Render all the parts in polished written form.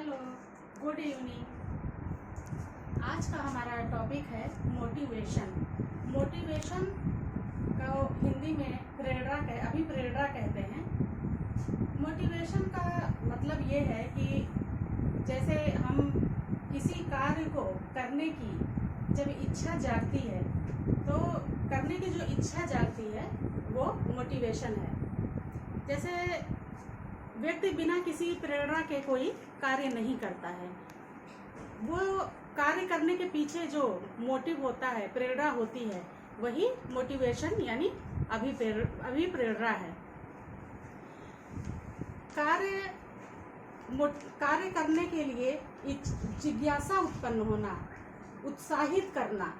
Hello, good evening. आज का हमारा टॉपिक है मोटिवेशन। मोटिवेशन का हिंदी में अभिप्रेरणा कहते हैं। मोटिवेशन का मतलब ये है कि जैसे हम किसी कार्य को करने की जब इच्छा जागती है तो करने की जो इच्छा जागती है वो मोटिवेशन है। जैसे व्यक्ति बिना किसी प्रेरणा के कोई कार्य नहीं करता है। वो कार्य करने के पीछे जो मोटिव होता है, प्रेरणा होती है, वही मोटिवेशन यानी अभिप्रेरणा है। कार्य करने के लिए जिज्ञासा उत्पन्न होना, उत्साहित करना।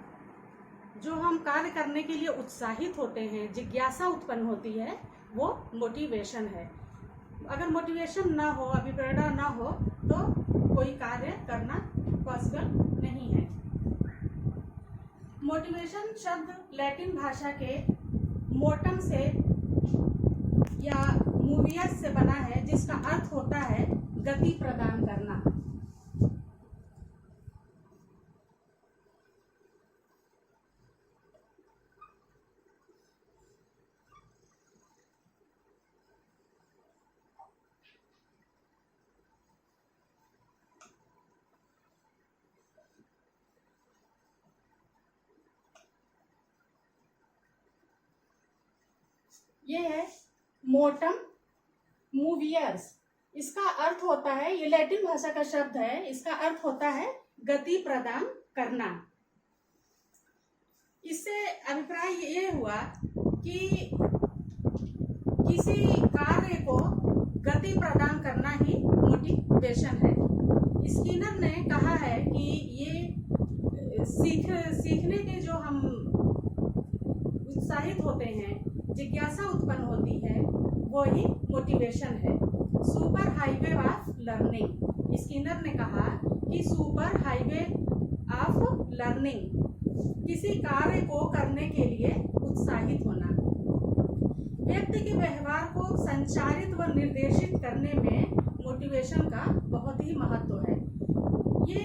जो हम कार्य करने के लिए उत्साहित होते हैं, जिज्ञासा उत्पन्न होती है, वो मोटिवेशन है। अगर मोटिवेशन ना हो, अभिप्रेरणा ना हो तो कोई कार्य करना पॉसिबल नहीं है। मोटिवेशन शब्द लैटिन भाषा के मोटम से या मूवियस से बना है, जिसका अर्थ होता है गति प्रदान करना। ये है मोटम मूवियर्स। इसका अर्थ होता है, ये लैटिन भाषा का शब्द है, इसका अर्थ होता है गति प्रदान करना। इससे अभिप्राय ये हुआ कि किसी कार्य को गति प्रदान करना ही मोटिवेशन है। स्किनर ने कहा है कि ये सीखने के जो हम उत्साहित होते हैं, जिज्ञासा उत्पन्न होती है, वो ही मोटिवेशन है। Super highway of learning. Skinner ने कहा कि सुपर हाईवे ऑफ लर्निंग किसी कार्य को करने के लिए उत्साहित होना। व्यक्ति के व्यवहार को संचारित व निर्देशित करने में मोटिवेशन का बहुत ही महत्व है। ये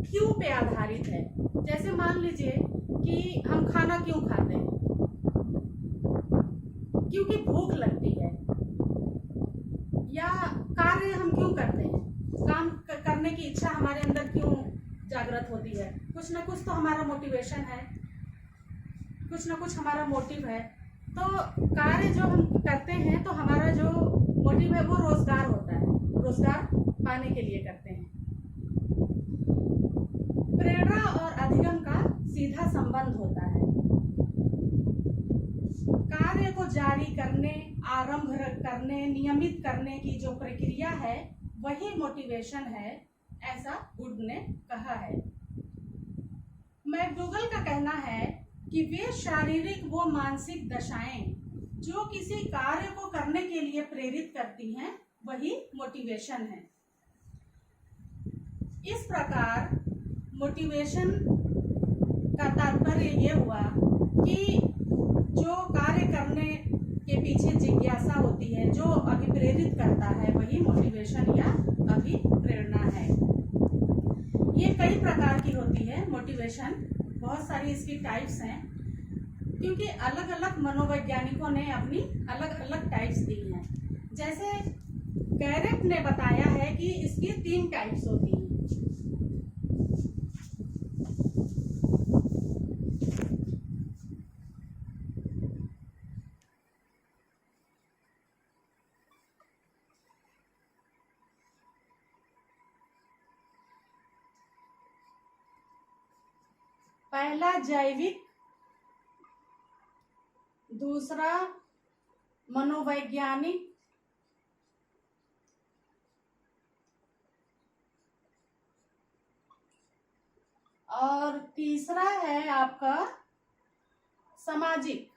क्यों पे आधारित है। जैसे मान लीजिए कि हम खाना क्यों खाते हैं, क्योंकि भूख लगती है। या कार्य हम क्यों करते हैं, काम करने की इच्छा हमारे अंदर क्यों जागृत होती है। कुछ ना कुछ तो हमारा मोटिवेशन है, कुछ ना कुछ हमारा मोटिव है। तो कार्य जो हम करते हैं तो हमारा जो मोटिव है वो रोजगार होता है, रोजगार पाने के लिए करते हैं। प्रेरणा और अधिगम का सीधा संबंध होता है। कार्य को जारी करने, आरंभ करने, नियमित करने की जो प्रक्रिया है वही मोटिवेशन है, ऐसा वुड ने कहा है। मैकडूगल का कहना है कि वे शारीरिक व मानसिक दशाएं जो किसी कार्य को करने के लिए प्रेरित करती हैं, वही मोटिवेशन है। इस प्रकार मोटिवेशन का तात्पर्य ये हुआ कि जो कार्य करने के पीछे जिज्ञासा होती है, जो अभिप्रेरित करता है, वही मोटिवेशन या अभिप्रेरणा है। ये कई प्रकार की होती है मोटिवेशन, बहुत सारी इसकी टाइप्स हैं, क्योंकि अलग अलग मनोवैज्ञानिकों ने अपनी अलग अलग टाइप्स दी हैं। जैसे गैरेट ने बताया है कि इसकी 3 टाइप्स होती हैं। पहला जैविक, दूसरा मनोवैज्ञानिक, और तीसरा है आपका सामाजिक।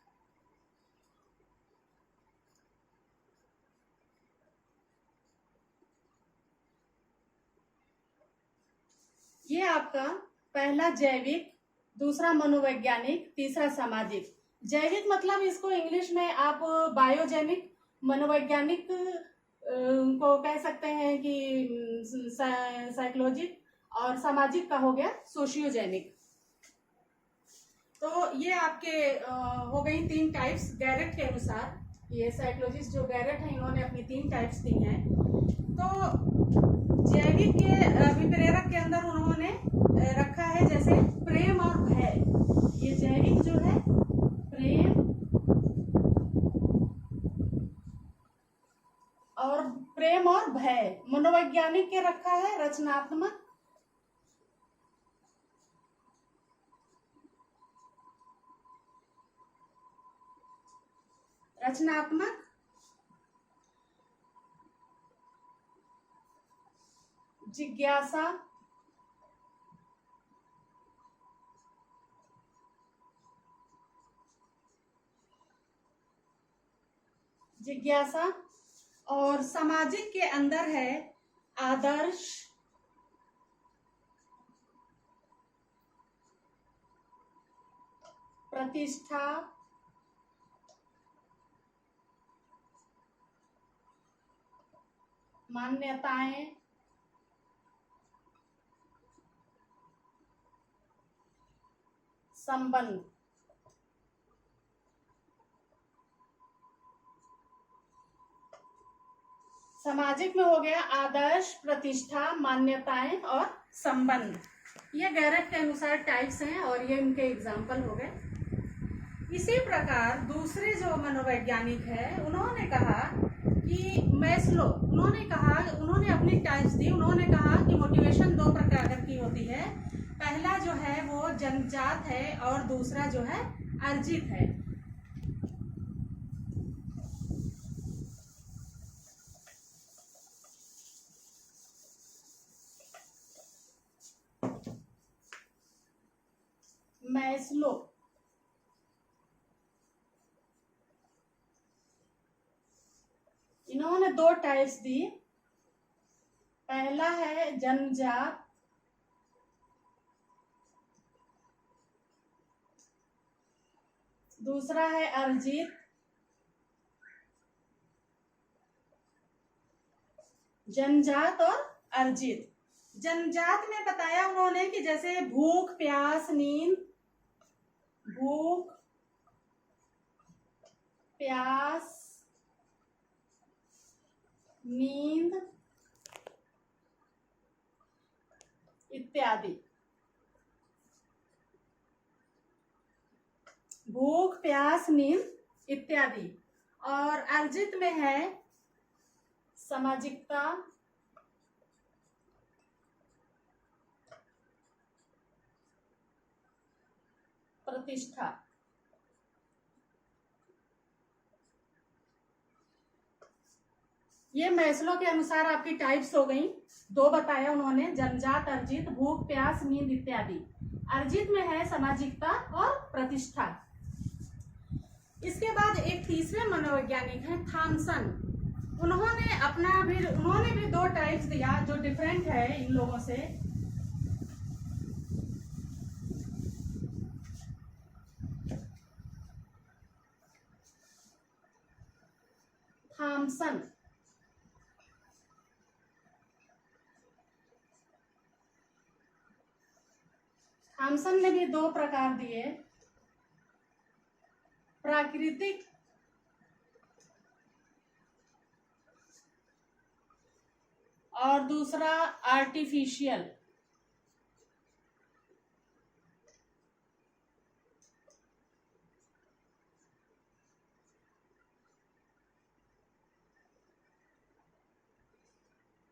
ये आपका पहला जैविक, दूसरा मनोवैज्ञानिक, तीसरा सामाजिक। जैविक मतलब इसको इंग्लिश में आप बायोजेनिक, मनोवैज्ञानिक को कह सकते हैं कि साइकोलॉजिक, और सामाजिक का हो गया सोशियोजेनिक। तो ये आपके हो गई 3 टाइप्स गैरेट के अनुसार। ये साइकोलॉजिस्ट जो गैरेट हैं इन्होंने अपनी 3 टाइप्स दी हैं। तो जैविक के विप्रेरक के अंदर उन्होंने रखा है जैसे प्रेम और भय। ये जैविक जो है प्रेम और भय। मनोवैज्ञानिक के रखा है रचनात्मक, जिज्ञासा, और सामाजिक के अंदर है आदर्श, प्रतिष्ठा, मान्यताएं, संबंध। सामाजिक में हो गया आदर्श, प्रतिष्ठा, मान्यताएं और संबंध। ये गैरेट के अनुसार टाइप्स हैं और ये इनके एग्जाम्पल हो गए। इसी प्रकार दूसरे जो मनोवैज्ञानिक है उन्होंने कहा कि मैस्लो, उन्होंने अपनी टाइप्स दी। उन्होंने कहा कि मोटिवेशन 2 प्रकार की होती है। पहला जो है वो जन्मजात है और दूसरा जो है अर्जित है। मैस्लो इन्होंने 2 टाइप्स दी। पहला है जन्मजात, दूसरा है अर्जित। जन्मजात और अर्जित। जन्मजात में बताया उन्होंने कि जैसे भूख, प्यास, नींद, भूख, प्यास, नींद इत्यादि। भूख, प्यास, नींद इत्यादि। और अर्जित में है सामाजिकता, प्रतिष्ठा। ये मैस्लो के अनुसार आपकी टाइप्स हो गई। 2 बताया उन्होंने, जन्मजात, अर्जित, भूख, प्यास, नींद इत्यादि। अर्जित में है सामाजिकता और प्रतिष्ठा। इसके बाद एक तीसरे मनोवैज्ञानिक हैं थॉमसन। उन्होंने भी 2 टाइप्स दिया जो डिफरेंट है इन लोगों से। थॉमसन ने भी 2 प्रकार दिए, प्राकृतिक और दूसरा आर्टिफिशियल।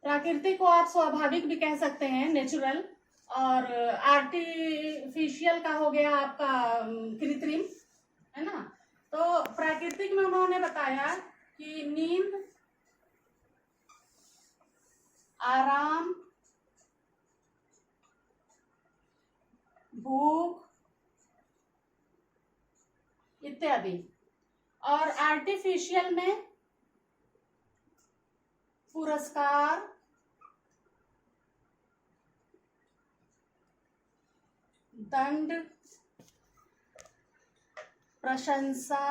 प्राकृतिक को आप स्वाभाविक भी कह सकते हैं, नेचुरल, और आर्टिफिशियल का हो गया आपका कृत्रिम, है ना। तो प्राकृतिक में उन्होंने बताया कि नींद, आराम, भूख इत्यादि। और आर्टिफिशियल में पुरस्कार, दंड, प्रशंसा,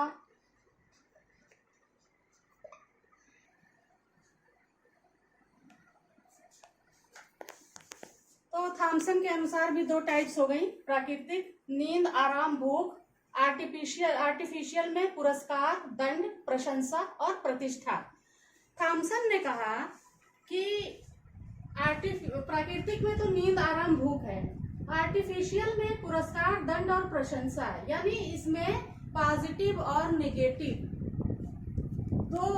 तो थॉमसन के अनुसार भी दो टाइप्स हो गई, प्राकृतिक नींद, आराम, भूख, आर्टिफिशियल में पुरस्कार, दंड, प्रशंसा और प्रतिष्ठा। थॉमसन ने कहा कि प्राकृतिक में तो नींद, आराम, भूख है, आर्टिफिशियल में पुरस्कार, दंड और प्रशंसा है, यानी इसमें पॉजिटिव और नेगेटिव दो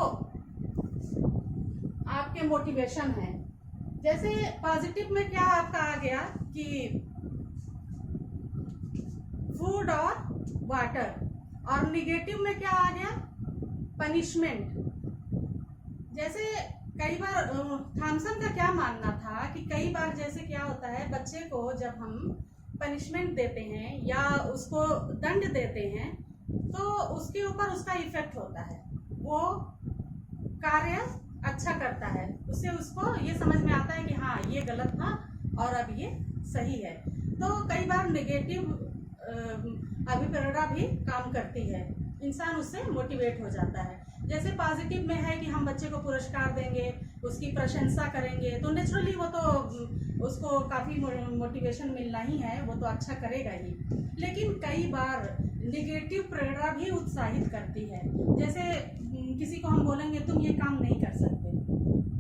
आपके मोटिवेशन है। जैसे पॉजिटिव में क्या आपका आ गया कि फूड और वाटर, और निगेटिव में क्या आ गया, पनिशमेंट। जैसे कई बार थॉमसन का क्या मानना था कि कई बार जैसे क्या होता है, बच्चे को जब हम पनिशमेंट देते हैं या उसको दंड देते हैं तो उसके ऊपर उसका इफेक्ट होता है, वो कार्य अच्छा करता है, उससे उसको ये समझ में आता है कि हाँ ये गलत था और अब ये सही है। तो कई बार नेगेटिव अभिप्रेरणा भी काम करती है, इंसान उससे मोटिवेट हो जाता है। जैसे पॉजिटिव में है कि हम बच्चे को पुरस्कार देंगे, उसकी प्रशंसा करेंगे, तो नेचुरली वो तो उसको काफ़ी मोटिवेशन मिलना ही है, वो तो अच्छा करेगा ही। लेकिन कई बार निगेटिव प्रेरणा भी उत्साहित करती है। जैसे किसी को हम बोलेंगे तुम ये काम नहीं कर सकते,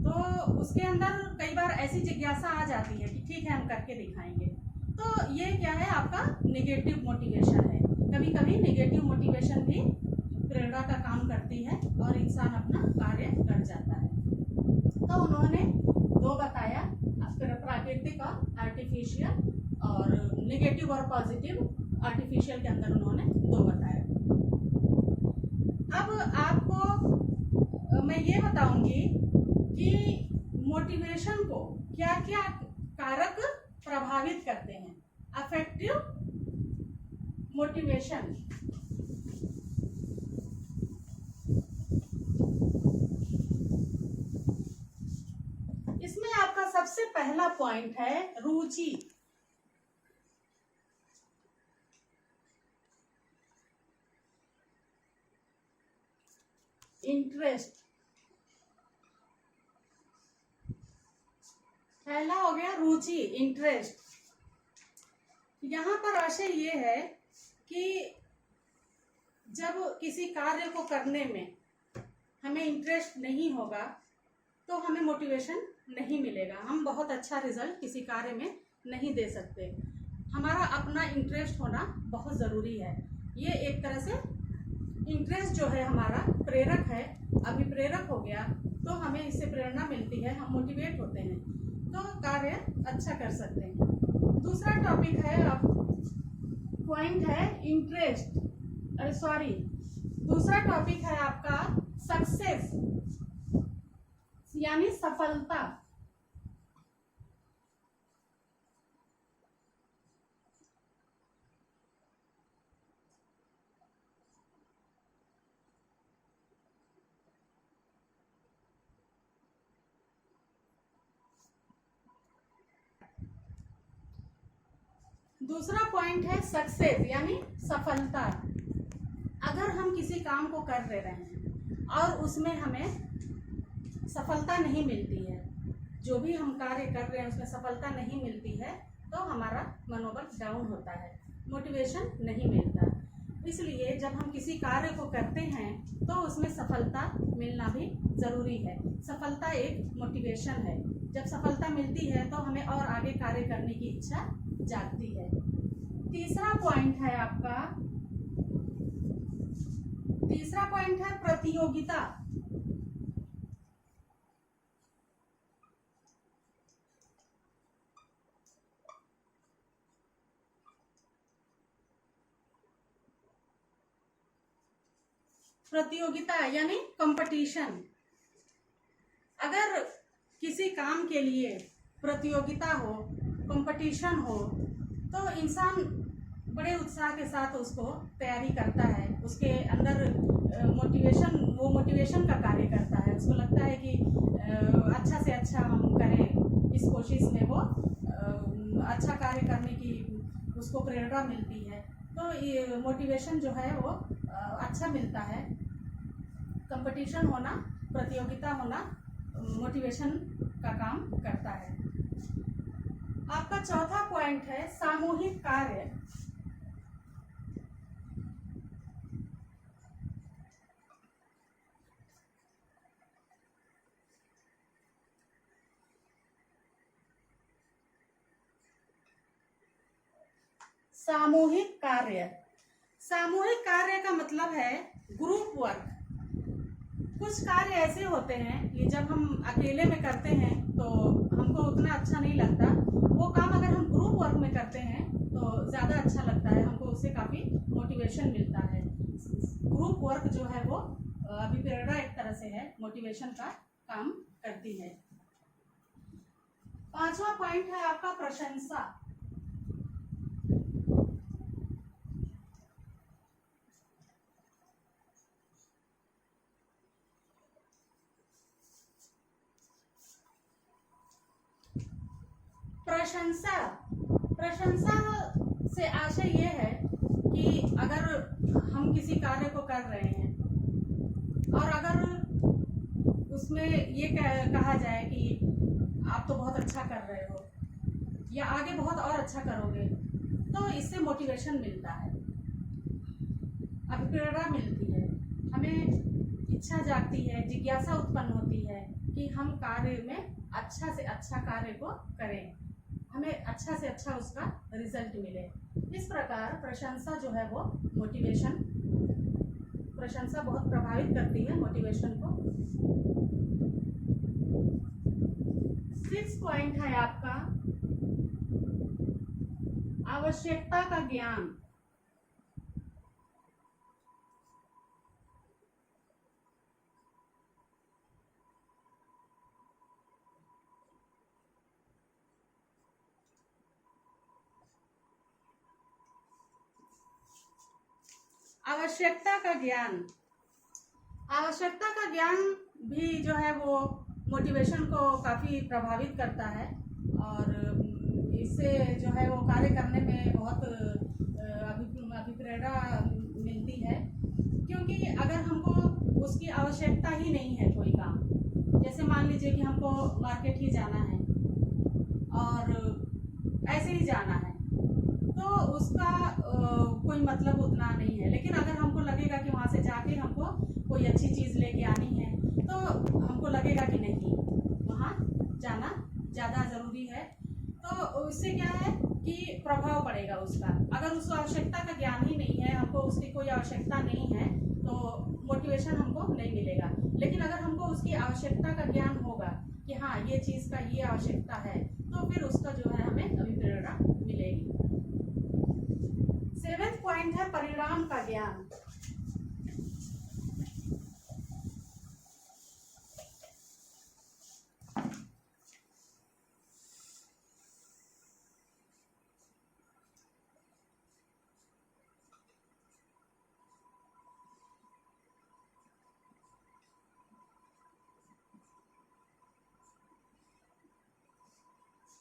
तो उसके अंदर कई बार ऐसी जिज्ञासा आ जाती है कि ठीक है हम करके दिखाएंगे। तो ये क्या है, आपका नेगेटिव मोटिवेशन है। कभी कभी नेगेटिव मोटिवेशन भी प्रेरणा का काम करती है और इंसान अपना कार्य कर जाता है। तो उन्होंने दो बताया, प्राकृतिक और आर्टिफिशियल, और नेगेटिव और पॉजिटिव। आर्टिफिशियल के अंदर उन्होंने दो बताया। अब आपको मैं ये बताऊंगी कि मोटिवेशन को क्या क्या कारक प्रभावित करते हैं। अफेक्टिव मोटिवेशन, इसमें आपका सबसे पहला पॉइंट है रुचि। इंटरेस्ट, पहला हो गया रुचि, इंटरेस्ट। यहाँ पर आशय ये है कि जब किसी कार्य को करने में हमें इंटरेस्ट नहीं होगा तो हमें मोटिवेशन नहीं मिलेगा, हम बहुत अच्छा रिजल्ट किसी कार्य में नहीं दे सकते। हमारा अपना इंटरेस्ट होना बहुत ज़रूरी है। ये एक तरह से इंटरेस्ट जो है हमारा प्रेरक है, अभिप्रेरक हो गया, तो हमें इससे प्रेरणा मिलती है, हम मोटिवेट होते हैं तो कार्य अच्छा कर सकते हैं। दूसरा टॉपिक है, अब पॉइंट है इंटरेस्ट, दूसरा टॉपिक है आपका सक्सेस, यानी सफलता। दूसरा पॉइंट है सक्सेस, यानी सफलता। अगर हम किसी काम को कर रहे हैं और उसमें हमें सफलता नहीं मिलती है, जो भी हम कार्य कर रहे हैं उसमें सफलता नहीं मिलती है, तो हमारा मनोबल डाउन होता है, मोटिवेशन नहीं मिलता। इसलिए जब हम किसी कार्य को करते हैं तो उसमें सफलता मिलना भी ज़रूरी है। सफलता एक मोटिवेशन है, जब सफलता मिलती है तो हमें और आगे कार्य करने की इच्छा जागती है। तीसरा पॉइंट है आपका, तीसरा पॉइंट है प्रतियोगिता। प्रतियोगिता यानी कंपटीशन। अगर किसी काम के लिए प्रतियोगिता हो, कंपटीशन हो, तो इंसान बड़े उत्साह के साथ उसको तैयारी करता है, उसके अंदर मोटिवेशन का कार्य करता है, उसको लगता है कि अच्छा से अच्छा हम करें, इस कोशिश में वो अच्छा कार्य करने की उसको प्रेरणा मिलती है। तो ये मोटिवेशन जो है वो अच्छा मिलता है। कंपटीशन होना, प्रतियोगिता होना मोटिवेशन का काम करता है। आपका चौथा पॉइंट है सामूहिक कार्य। सामूहिक कार्य, सामूहिक कार्य का मतलब है ग्रुप वर्क। कुछ कार्य ऐसे होते हैं कि जब हम अकेले में करते हैं तो हमको उतना अच्छा नहीं लगता, वो काम अगर हम ग्रुप वर्क में करते हैं तो ज़्यादा अच्छा लगता है, हमको उससे काफ़ी मोटिवेशन मिलता है। ग्रुप वर्क जो है वो अभिप्रेरणा एक तरह से है, मोटिवेशन का काम करती है। पांचवा पॉइंट है आपका प्रशंसा। प्रशंसा, प्रशंसा से आशय ये है कि अगर हम किसी कार्य को कर रहे हैं और अगर उसमें ये कहा जाए कि आप तो बहुत अच्छा कर रहे हो या आगे बहुत और अच्छा करोगे, तो इससे मोटिवेशन मिलता है, अभिप्रेरणा मिलती है, हमें इच्छा जागती है, जिज्ञासा उत्पन्न होती है कि हम कार्य में अच्छा से अच्छा कार्य को करें, हमें अच्छा से अच्छा उसका रिजल्ट मिले। इस प्रकार प्रशंसा जो है वो मोटिवेशन, प्रशंसा बहुत प्रभावित करती है मोटिवेशन को। 6 पॉइंट है आपका आवश्यकता का ज्ञान। आवश्यकता का ज्ञान, आवश्यकता का ज्ञान भी जो है वो मोटिवेशन को काफ़ी प्रभावित करता है और इससे जो है वो कार्य करने में बहुत अभिप्रेरणा मिलती है, क्योंकि अगर हमको उसकी आवश्यकता ही नहीं है कोई काम, जैसे मान लीजिए कि हमको मार्केट ही जाना है और ऐसे ही जाना है तो उसका कोई मतलब उतना नहीं है, लेकिन अगर हमको लगेगा कि वहाँ से जाके हमको कोई अच्छी चीज़ लेके आनी है तो हमको लगेगा कि नहीं, वहाँ जाना ज़्यादा ज़रूरी है, तो उससे क्या है कि प्रभाव पड़ेगा उसका। अगर उस आवश्यकता का ज्ञान ही नहीं है, हमको उसकी कोई आवश्यकता नहीं है, तो मोटिवेशन हमको नहीं मिलेगा। लेकिन अगर हमको उसकी आवश्यकता का ज्ञान होगा कि हाँ ये चीज़ का ये आवश्यकता है, तो फिर उसका जो है हमें अभिप्रेरणा मिलेगी। 7th पॉइंट है परिणाम का ज्ञान।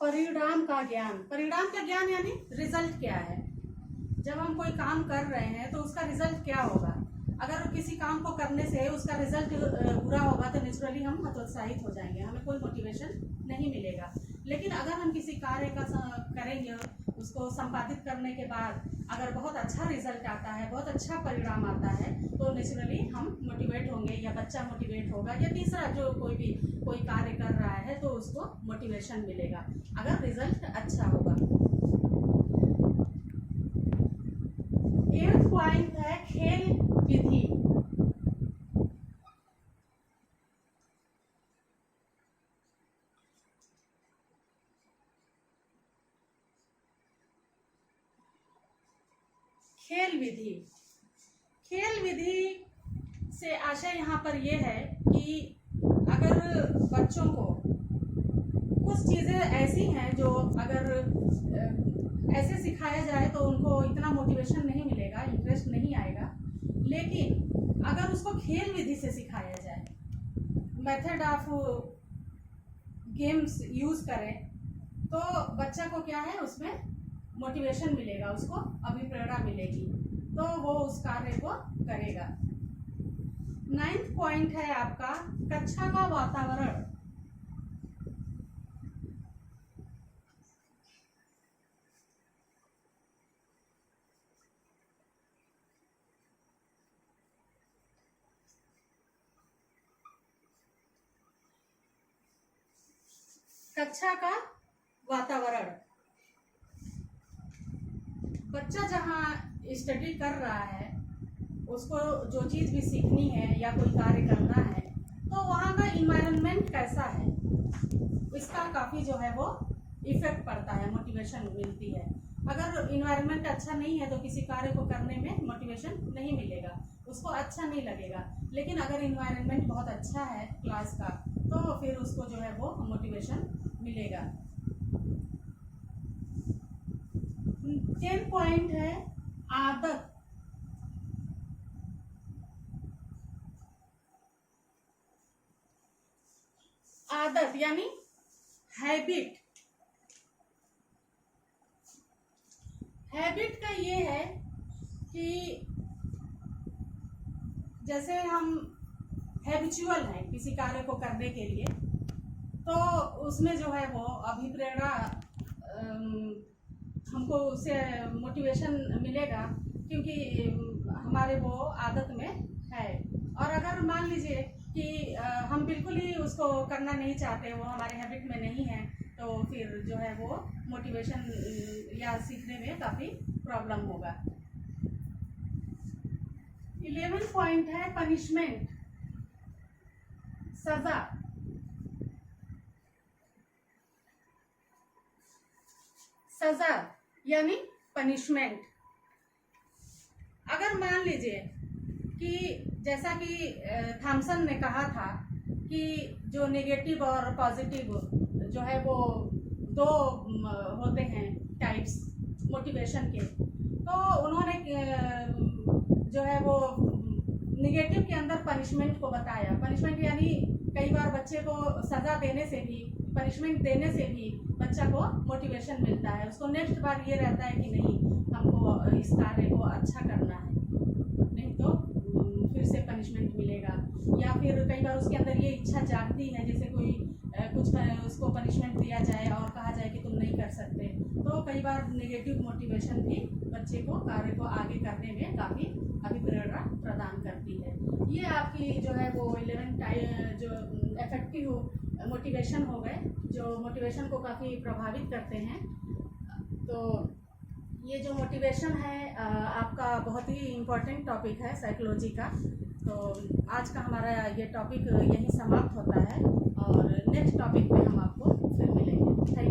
परिणाम का ज्ञान, परिणाम का ज्ञान यानी रिजल्ट क्या है। जब हम कोई काम कर रहे हैं तो उसका रिजल्ट क्या होगा। अगर किसी काम को करने से उसका रिजल्ट बुरा होगा तो नेचुरली हम हतोत्साहित हो जाएंगे, हमें कोई मोटिवेशन नहीं मिलेगा। लेकिन अगर हम किसी कार्य का करेंगे, उसको संपादित करने के बाद अगर बहुत अच्छा रिजल्ट आता है, बहुत अच्छा परिणाम आता है, तो नेचुरली हम मोटिवेट होंगे या बच्चा मोटिवेट होगा या तीसरा जो कोई कार्य कर रहा है तो उसको मोटिवेशन मिलेगा अगर रिजल्ट अच्छा होगा। 8th पॉइंट है खेल विधि। खेल विधि, खेल विधि से आशय यहाँ पर यह है कि अगर बच्चों को कुछ चीज़ें ऐसी हैं जो अगर ऐसे सिखाया जाए तो उनको इतना मोटिवेशन नहीं मिलेगा, इंटरेस्ट नहीं आएगा, लेकिन अगर उसको खेल विधि से सिखाया जाए, मेथड ऑफ गेम्स यूज़ करें, तो बच्चा को क्या है उसमें मोटिवेशन मिलेगा, उसको अभिप्रेरणा मिलेगी, तो वो उस कार्य को करेगा। 9th पॉइंट है आपका कक्षा का वातावरण। कक्षा का वातावरण, बच्चा जहाँ स्टडी कर रहा है, उसको जो चीज़ भी सीखनी है या कोई कार्य करना है, तो वहाँ का इन्वायरमेंट कैसा है, इसका काफ़ी जो है वो इफेक्ट पड़ता है, मोटिवेशन मिलती है। अगर इन्वायरमेंट अच्छा नहीं है तो किसी कार्य को करने में मोटिवेशन नहीं मिलेगा, उसको अच्छा नहीं लगेगा। लेकिन अगर इन्वायरमेंट बहुत अच्छा है क्लास का, तो फिर उसको जो है वो मोटिवेशन मिलेगा। 10 पॉइंट है आदत। आदत यानी हैबिट। हैबिट का ये है कि जैसे हम हैबिचुअल हैं किसी कार्य को करने के लिए, तो उसमें जो है वो अभिप्रेरणा, हमको उससे मोटिवेशन मिलेगा क्योंकि हमारे वो आदत में है। और अगर मान लीजिए कि हम बिल्कुल ही उसको करना नहीं चाहते, वो हमारे हैबिट में नहीं है, तो फिर जो है वो मोटिवेशन या सीखने में काफ़ी प्रॉब्लम होगा। 11 पॉइंट है पनिशमेंट, सजा। सजा यानी पनिशमेंट। अगर मान लीजिए कि जैसा कि थॉमसन ने कहा था कि जो नेगेटिव और पॉजिटिव जो है वो दो होते हैं टाइप्स मोटिवेशन के, तो उन्होंने जो है वो नेगेटिव के अंदर पनिशमेंट को बताया। पनिशमेंट यानी कई बार बच्चे को सज़ा देने से भी, पनिशमेंट देने से भी बच्चा को मोटिवेशन मिलता है। उसको नेक्स्ट बार ये रहता है कि नहीं, हमको इस कार्य को अच्छा करना है, नहीं तो फिर से पनिशमेंट मिलेगा। या फिर कई बार उसके अंदर ये इच्छा जागती है, जैसे कोई कुछ उसको पनिशमेंट दिया जाए और कहा जाए कि तुम नहीं कर सकते, तो कई बार नेगेटिव मोटिवेशन भी बच्चे को कार्य को आगे करने में काफ़ी अभिप्रेरणा प्रदान करती है। ये आपकी जो है वो 11 जो इफेक्टिव मोटिवेशन हो गए, जो मोटिवेशन को काफ़ी प्रभावित करते हैं। तो ये जो मोटिवेशन है आपका बहुत ही इम्पोर्टेंट टॉपिक है साइकोलॉजी का। तो आज का हमारा ये टॉपिक यहीं समाप्त होता है और नेक्स्ट टॉपिक पे हम आपको फिर मिलेंगे। थैंक